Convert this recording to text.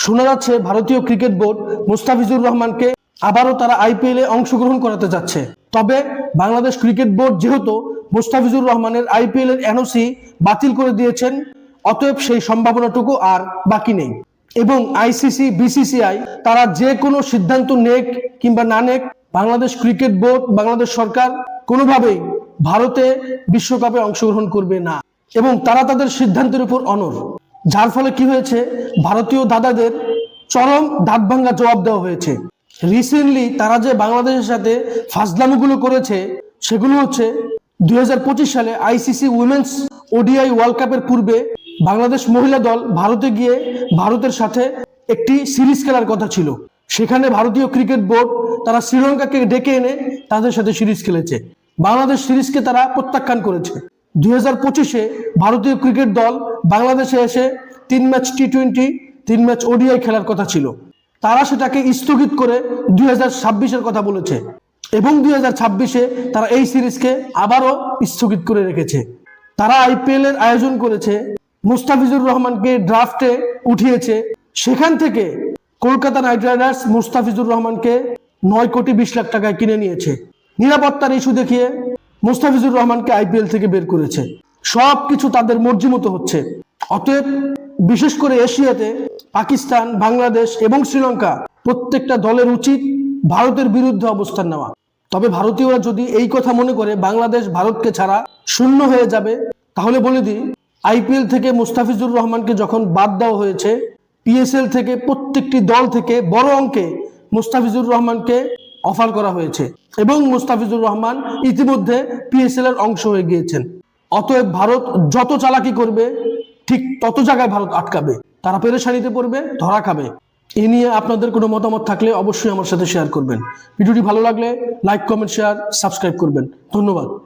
শোনা যাচ্ছে ভারতীয় ক্রিকেট বোর্ড মুস্তাফিজুর রহমানকে আবারও তারা আইপিএল এ অংশগ্রহণ করাতে যাচ্ছে। তবে বাংলাদেশ ক্রিকেট বোর্ড যেহেতু মুস্তাফিজুর রহমানের আইপিএল এর এনওসি বাতিল করে দিয়েছেন, অতএব সেই সম্ভাবনাটুকু আর বাকি নেই। এবং আইসিসি, বিসিসিআই তারা যে কোনো সিদ্ধান্ত নেক কিংবা না নেক, বাংলাদেশ ক্রিকেট বোর্ড, বাংলাদেশ সরকার কোনোভাবেই ভারতে বিশ্বকাপে অংশগ্রহণ করবে না এবং তারা তাদের সিদ্ধান্তের উপর অনড়। যার ফলে কি হয়েছে, ভারতীয় দাদাদের চরম দাঁত ভাঙ্গা জবাব দেওয়া হয়েছে। রিসেন্টলি তারা যে বাংলাদেশের সাথে ফাজলামিগুলো করেছে সেগুলো হচ্ছে 2025 সালে আইসিসি উইমেন্স ওডিআই ওয়ার্ল্ড কাপের পূর্বে বাংলাদেশ মহিলা দল ভারতে গিয়ে ভারতের সাথে একটি সিরিজ খেলার কথা ছিল। সেখানে ভারতীয় ক্রিকেট বোর্ড তারা শ্রীলঙ্কাকে ডেকে এনে তাদের সাথে সিরিজ খেলেছে। বাংলাদেশ সিরিজকে তারা প্রত্যাখ্যান করেছে। 2025-এ ভারতীয় ক্রিকেট দল বাংলাদেশে এসে 3 ম্যাচ টি-20, 3 ম্যাচ ওডিআই খেলার কথা ছিল। তারা সেটাকে স্থগিত করে 2026-এর কথা বলেছে এবং 2026-এ তারা এই সিরিজকে আবারও স্থগিত করে রেখেছে। তারা আইপিএল এর আয়োজন করেছে, মুস্তাফিজুর রহমানকে ড্রাফটে উঠিয়েছে। সেখান থেকে কলকাতা নাইট রাইডার্স মুস্তাফিজুর রহমানকে 9 কোটি 20 লাখ টাকায় কিনে নিয়েছে। নিরাপত্তার ইস্যু দেখিয়ে মুস্তাফিজুর রহমানকে আইপিএল থেকে বের করেছে। সবকিছু তাদের মর্জি মতো হচ্ছে। অতএব বিশেষ করে এশিয়াতে পাকিস্তান, বাংলাদেশ এবং শ্রীলঙ্কা প্রত্যেকটা দলের উচিত ভারতের বিরুদ্ধে অবস্থান নেওয়া। তবে ভারতীয়রা যদি এই কথা মনে করে বাংলাদেশ ভারতকে ছাড়া শূন্য হয়ে যাবে, তাহলে বলে দিই, আইপিএল থেকে মুস্তাফিজুর রহমানকে যখন বাদ দেওয়া হয়েছে, পিএসএল থেকে প্রত্যেকটি দল থেকে বড় অঙ্কে মুস্তাফিজুর রহমানকে অফার করা হয়েছে এবং মুস্তাফিজুর রহমান ইতিমধ্যে পিএসএল এর অংশ হয়ে গিয়েছেন। অতএব ভারত যত চালাকি করবে ঠিক তত জায়গায় ভারত আটকাবে, তারা পেরেশানিতে পড়বে, ধরা খাবে। এ নিয়ে আপনাদের কোনো মতামত থাকলে অবশ্যই আমার সাথে শেয়ার করবেন। ভিডিওটি ভালো লাগলে লাইক, কমেন্ট, শেয়ার, সাবস্ক্রাইব করবেন। ধন্যবাদ।